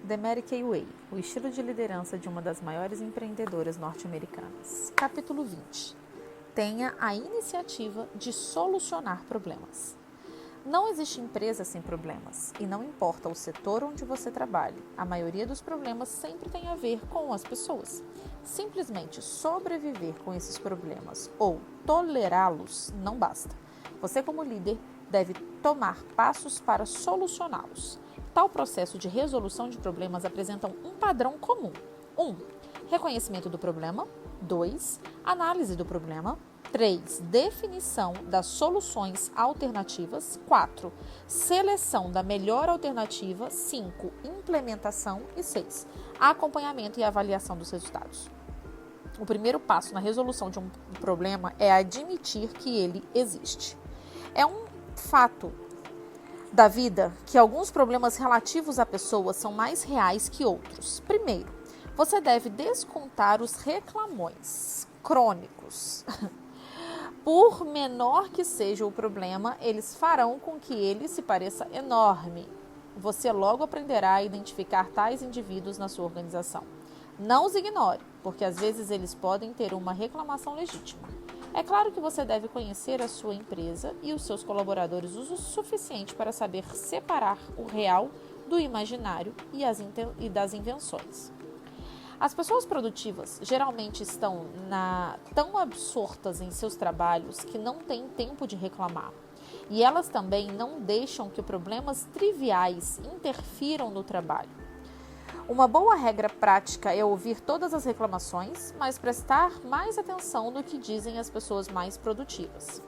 The Mary Kay Way, o estilo de liderança de uma das maiores empreendedoras norte-americanas. Capítulo 20. Tenha a iniciativa de solucionar problemas. Não existe empresa sem problemas, e não importa o setor onde você trabalhe, a maioria dos problemas sempre tem a ver com as pessoas. Simplesmente sobreviver com esses problemas ou tolerá-los não basta. Você, como líder, deve tomar passos para solucioná-los. Tal processo de resolução de problemas apresenta um padrão comum. 1. Reconhecimento do problema. 2. Análise do problema. 3. Definição das soluções alternativas. 4. Seleção da melhor alternativa. 5. Implementação. E 6. Acompanhamento e avaliação dos resultados. O primeiro passo na resolução de um problema é admitir que ele existe. É um fato da vida que alguns problemas relativos à pessoa são mais reais que outros. Primeiro, você deve descontar os reclamões crônicos. Por menor que seja o problema, eles farão com que ele se pareça enorme. Você logo aprenderá a identificar tais indivíduos na sua organização. Não os ignore, porque às vezes eles podem ter uma reclamação legítima. É claro que você deve conhecer a sua empresa e os seus colaboradores o suficiente para saber separar o real do imaginário e das invenções. As pessoas produtivas geralmente estão tão absortas em seus trabalhos que não têm tempo de reclamar. E elas também não deixam que problemas triviais interfiram no trabalho. Uma boa regra prática é ouvir todas as reclamações, mas prestar mais atenção no que dizem as pessoas mais produtivas.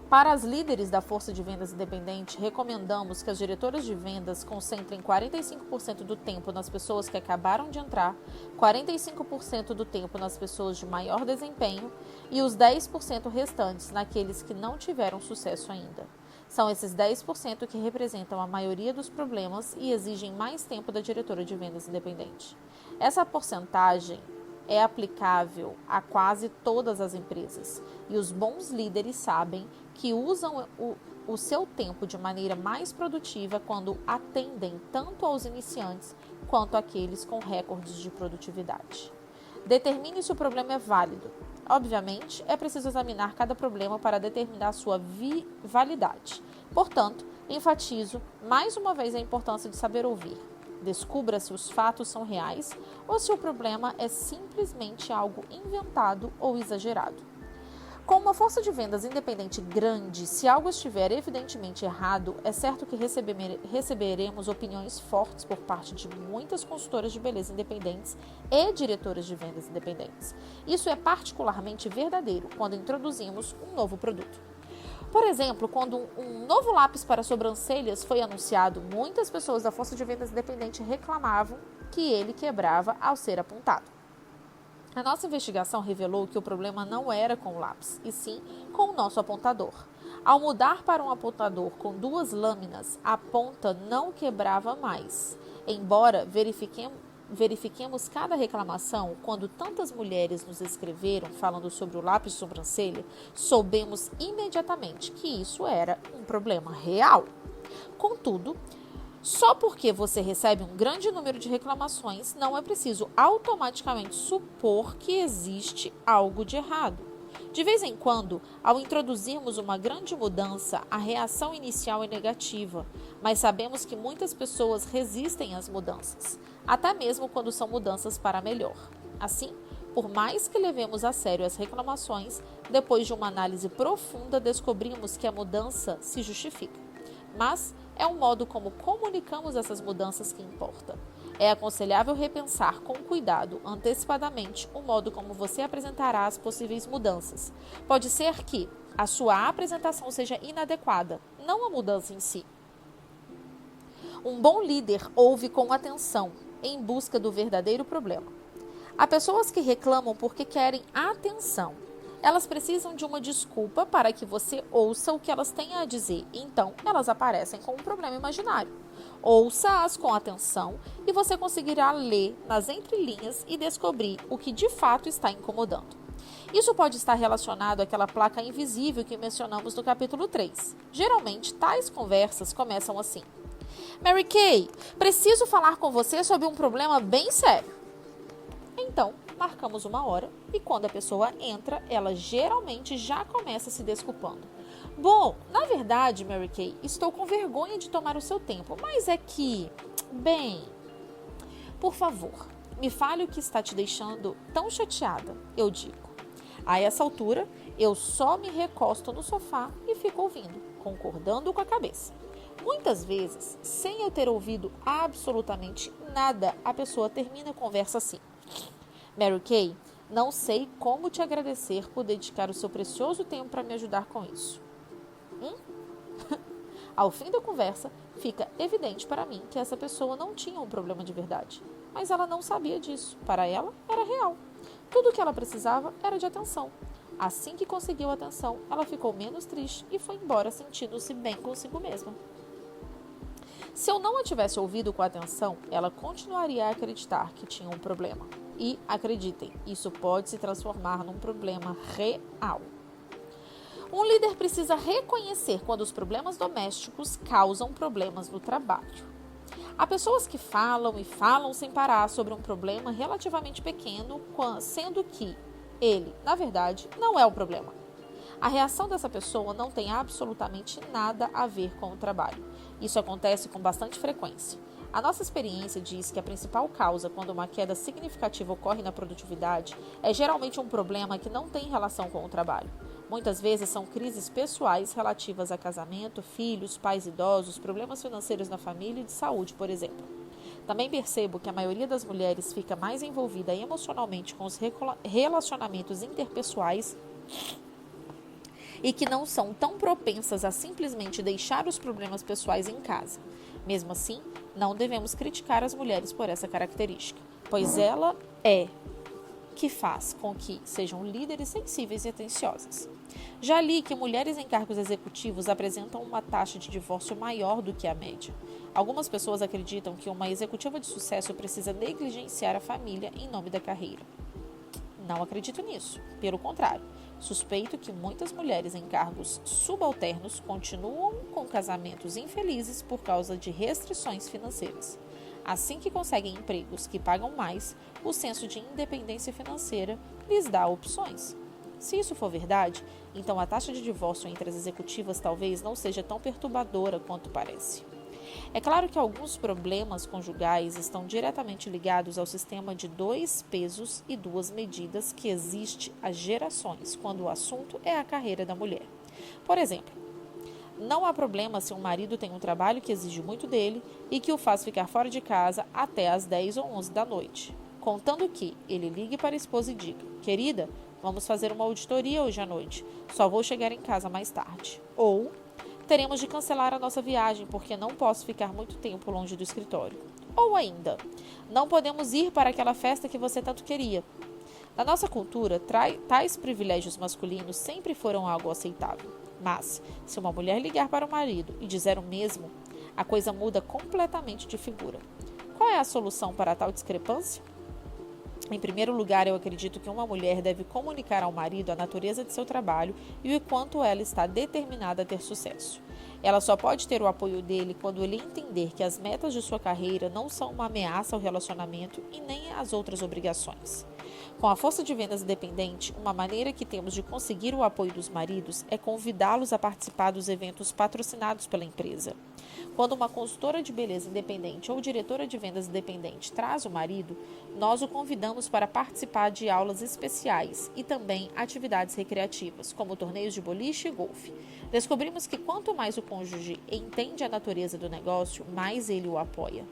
Para as líderes da força de vendas independente, recomendamos que as diretoras de vendas concentrem 45% do tempo nas pessoas que acabaram de entrar, 45% do tempo nas pessoas de maior desempenho e os 10% restantes naqueles que não tiveram sucesso ainda. São esses 10% que representam a maioria dos problemas e exigem mais tempo da diretora de vendas independente. Essa porcentagem é aplicável a quase todas as empresas e os bons líderes sabem que usam o seu tempo de maneira mais produtiva quando atendem tanto aos iniciantes quanto àqueles com recordes de produtividade. Determine se o problema é válido. Obviamente, é preciso examinar cada problema para determinar sua validade. Portanto, enfatizo mais uma vez a importância de saber ouvir. Descubra se os fatos são reais ou se o problema é simplesmente algo inventado ou exagerado. Com uma força de vendas independente grande, se algo estiver evidentemente errado, é certo que receberemos opiniões fortes por parte de muitas consultoras de beleza independentes e diretoras de vendas independentes. Isso é particularmente verdadeiro quando introduzimos um novo produto. Por exemplo, quando um novo lápis para sobrancelhas foi anunciado, muitas pessoas da força de vendas independente reclamavam que ele quebrava ao ser apontado. A nossa investigação revelou que o problema não era com o lápis, e sim com o nosso apontador. Ao mudar para um apontador com 2 lâminas, a ponta não quebrava mais. Embora verifiquemos cada reclamação, quando tantas mulheres nos escreveram falando sobre o lápis de sobrancelha, soubemos imediatamente que isso era um problema real. Contudo, só porque você recebe um grande número de reclamações, não é preciso automaticamente supor que existe algo de errado. De vez em quando, ao introduzirmos uma grande mudança, a reação inicial é negativa, mas sabemos que muitas pessoas resistem às mudanças, até mesmo quando são mudanças para melhor. Assim, por mais que levemos a sério as reclamações, depois de uma análise profunda descobrimos que a mudança se justifica. Mas é o modo como comunicamos essas mudanças que importa. É aconselhável repensar com cuidado, antecipadamente, o modo como você apresentará as possíveis mudanças. Pode ser que a sua apresentação seja inadequada, não a mudança em si. Um bom líder ouve com atenção, em busca do verdadeiro problema. Há pessoas que reclamam porque querem atenção. Elas precisam de uma desculpa para que você ouça o que elas têm a dizer. Então, elas aparecem com um problema imaginário. Ouça-as com atenção e você conseguirá ler nas entrelinhas e descobrir o que de fato está incomodando. Isso pode estar relacionado àquela placa invisível que mencionamos no capítulo 3. Geralmente, tais conversas começam assim: Mary Kay, preciso falar com você sobre um problema bem sério. Então, marcamos uma hora e quando a pessoa entra, ela geralmente já começa se desculpando. Bom, na verdade, Mary Kay, estou com vergonha de tomar o seu tempo, mas é que, bem, por favor, me fale o que está te deixando tão chateada, eu digo. A essa altura, eu só me recosto no sofá e fico ouvindo, concordando com a cabeça. Muitas vezes, sem eu ter ouvido absolutamente nada, a pessoa termina a conversa assim. Mary Kay, não sei como te agradecer por dedicar o seu precioso tempo para me ajudar com isso. Ao fim da conversa, fica evidente para mim que essa pessoa não tinha um problema de verdade. Mas ela não sabia disso. Para ela, era real. Tudo o que ela precisava era de atenção. Assim que conseguiu atenção, ela ficou menos triste e foi embora sentindo-se bem consigo mesma. Se eu não a tivesse ouvido com atenção, ela continuaria a acreditar que tinha um problema. E, acreditem, isso pode se transformar num problema real. Um líder precisa reconhecer quando os problemas domésticos causam problemas no trabalho. Há pessoas que falam e falam sem parar sobre um problema relativamente pequeno, sendo que ele, na verdade, não é o problema. A reação dessa pessoa não tem absolutamente nada a ver com o trabalho. Isso acontece com bastante frequência. A nossa experiência diz que a principal causa quando uma queda significativa ocorre na produtividade é geralmente um problema que não tem relação com o trabalho. Muitas vezes são crises pessoais relativas a casamento, filhos, pais idosos, problemas financeiros na família e de saúde, por exemplo. Também percebo que a maioria das mulheres fica mais envolvida emocionalmente com os relacionamentos interpessoais e que não são tão propensas a simplesmente deixar os problemas pessoais em casa. Mesmo assim, não devemos criticar as mulheres por essa característica, pois ela é que faz com que sejam líderes sensíveis e atenciosas. Já li que mulheres em cargos executivos apresentam uma taxa de divórcio maior do que a média. Algumas pessoas acreditam que uma executiva de sucesso precisa negligenciar a família em nome da carreira. Não acredito nisso. Pelo contrário, suspeito que muitas mulheres em cargos subalternos continuam com casamentos infelizes por causa de restrições financeiras. Assim que conseguem empregos que pagam mais, o senso de independência financeira lhes dá opções. Se isso for verdade, então a taxa de divórcio entre as executivas talvez não seja tão perturbadora quanto parece. É claro que alguns problemas conjugais estão diretamente ligados ao sistema de 2 pesos e 2 medidas que existe há gerações quando o assunto é a carreira da mulher. Por exemplo, não há problema se um marido tem um trabalho que exige muito dele e que o faz ficar fora de casa até às 10 ou 11 da noite, contando que ele ligue para a esposa e diga: querida, vamos fazer uma auditoria hoje à noite, só vou chegar em casa mais tarde. Ou teremos de cancelar a nossa viagem porque não posso ficar muito tempo longe do escritório. Ou ainda, não podemos ir para aquela festa que você tanto queria. Na nossa cultura, tais privilégios masculinos sempre foram algo aceitável. Mas, se uma mulher ligar para o marido e dizer o mesmo, a coisa muda completamente de figura. Qual é a solução para tal discrepância? Em primeiro lugar, eu acredito que uma mulher deve comunicar ao marido a natureza de seu trabalho e o quanto ela está determinada a ter sucesso. Ela só pode ter o apoio dele quando ele entender que as metas de sua carreira não são uma ameaça ao relacionamento e nem às outras obrigações. Com a força de vendas independente, uma maneira que temos de conseguir o apoio dos maridos é convidá-los a participar dos eventos patrocinados pela empresa. Quando uma consultora de beleza independente ou diretora de vendas independente traz o marido, nós o convidamos para participar de aulas especiais e também atividades recreativas, como torneios de boliche e golfe. Descobrimos que quanto mais o cônjuge entende a natureza do negócio, mais ele o apoia.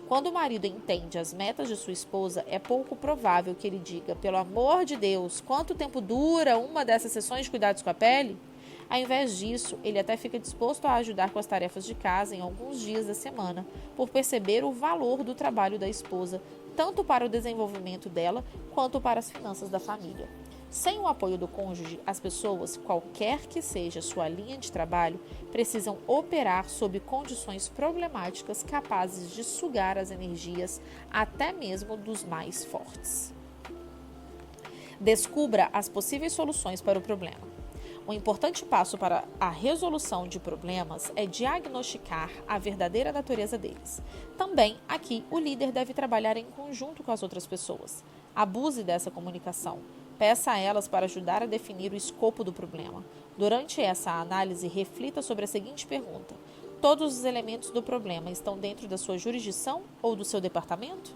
Quando o marido entende as metas de sua esposa, é pouco provável que ele diga: pelo amor de Deus, quanto tempo dura uma dessas sessões de cuidados com a pele? Ao invés disso, ele até fica disposto a ajudar com as tarefas de casa em alguns dias da semana, por perceber o valor do trabalho da esposa, tanto para o desenvolvimento dela, quanto para as finanças da família. Sem o apoio do cônjuge, as pessoas, qualquer que seja sua linha de trabalho, precisam operar sob condições problemáticas capazes de sugar as energias até mesmo dos mais fortes. Descubra as possíveis soluções para o problema. Um importante passo para a resolução de problemas é diagnosticar a verdadeira natureza deles. Também, aqui, o líder deve trabalhar em conjunto com as outras pessoas. Abuse dessa comunicação. Peça a elas para ajudar a definir o escopo do problema. Durante essa análise, reflita sobre a seguinte pergunta: todos os elementos do problema estão dentro da sua jurisdição ou do seu departamento?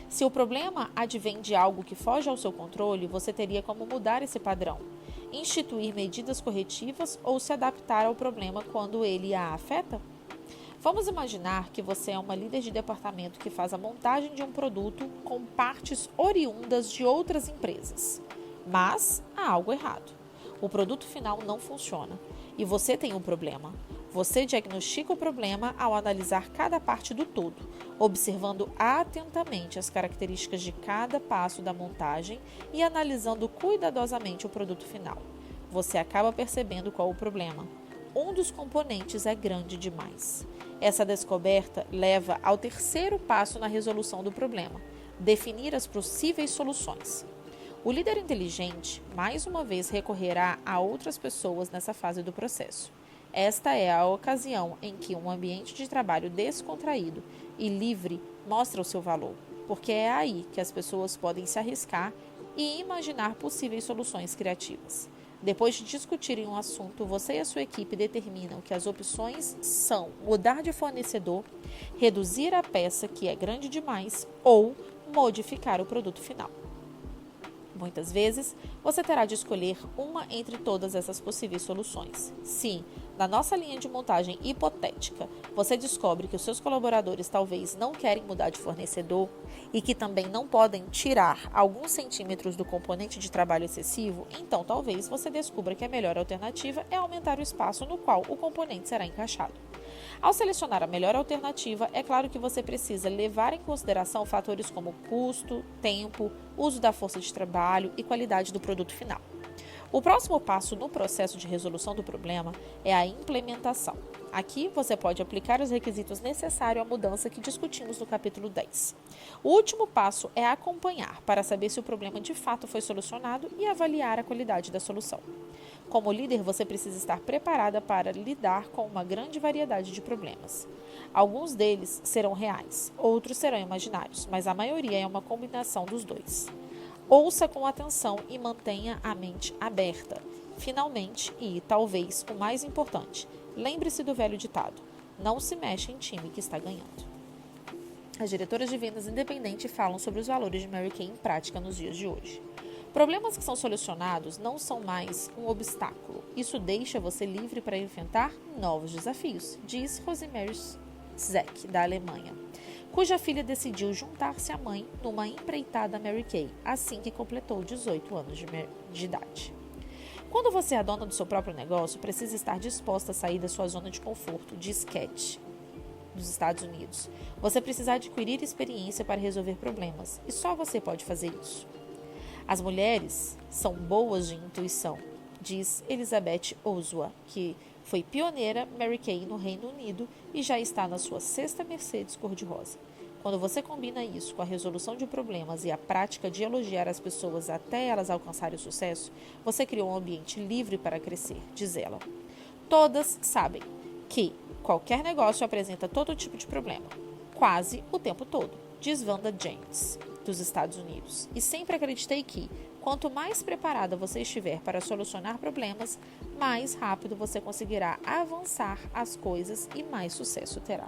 Se o problema advém de algo que foge ao seu controle, você teria como mudar esse padrão, instituir medidas corretivas ou se adaptar ao problema quando ele a afeta? Vamos imaginar que você é uma líder de departamento que faz a montagem de um produto com partes oriundas de outras empresas. Mas há algo errado. O produto final não funciona e você tem um problema. Você diagnostica o problema ao analisar cada parte do todo, observando atentamente as características de cada passo da montagem e analisando cuidadosamente o produto final. Você acaba percebendo qual é o problema. Um dos componentes é grande demais. Essa descoberta leva ao terceiro passo na resolução do problema: definir as possíveis soluções. O líder inteligente, mais uma vez, recorrerá a outras pessoas nessa fase do processo. Esta é a ocasião em que um ambiente de trabalho descontraído e livre mostra o seu valor, porque é aí que as pessoas podem se arriscar e imaginar possíveis soluções criativas. Depois de discutirem um assunto, você e a sua equipe determinam que as opções são mudar de fornecedor, reduzir a peça que é grande demais ou modificar o produto final. Muitas vezes, você terá de escolher uma entre todas essas possíveis soluções. Se, na nossa linha de montagem hipotética, você descobre que os seus colaboradores talvez não querem mudar de fornecedor e que também não podem tirar alguns centímetros do componente de trabalho excessivo, então talvez você descubra que a melhor alternativa é aumentar o espaço no qual o componente será encaixado. Ao selecionar a melhor alternativa, é claro que você precisa levar em consideração fatores como custo, tempo, uso da força de trabalho e qualidade do produto final. O próximo passo no processo de resolução do problema é a implementação. Aqui você pode aplicar os requisitos necessários à mudança que discutimos no capítulo 10. O último passo é acompanhar para saber se o problema de fato foi solucionado e avaliar a qualidade da solução. Como líder, você precisa estar preparada para lidar com uma grande variedade de problemas. Alguns deles serão reais, outros serão imaginários, mas a maioria é uma combinação dos dois. Ouça com atenção e mantenha a mente aberta. Finalmente, e talvez o mais importante, lembre-se do velho ditado: não se mexe em time que está ganhando. As diretoras de vendas independentes falam sobre os valores de Mary Kay em prática nos dias de hoje. Problemas que são solucionados não são mais um obstáculo. Isso deixa você livre para enfrentar novos desafios, diz Rosemary Zeck, da Alemanha, cuja filha decidiu juntar-se à mãe numa empreitada Mary Kay assim que completou 18 anos de idade. Quando você é a dona do seu próprio negócio, precisa estar disposta a sair da sua zona de conforto, diz Cat, dos Estados Unidos. Você precisa adquirir experiência para resolver problemas, e só você pode fazer isso. As mulheres são boas de intuição, diz Elizabeth Oswa, que foi pioneira Mary Kay no Reino Unido e já está na sua 6ª Mercedes cor-de-rosa. Quando você combina isso com a resolução de problemas e a prática de elogiar as pessoas até elas alcançarem o sucesso, você criou um ambiente livre para crescer, diz ela. Todas sabem que qualquer negócio apresenta todo tipo de problema, quase o tempo todo, diz Wanda James, dos Estados Unidos. E sempre acreditei que, quanto mais preparada você estiver para solucionar problemas, mais rápido você conseguirá avançar as coisas e mais sucesso terá.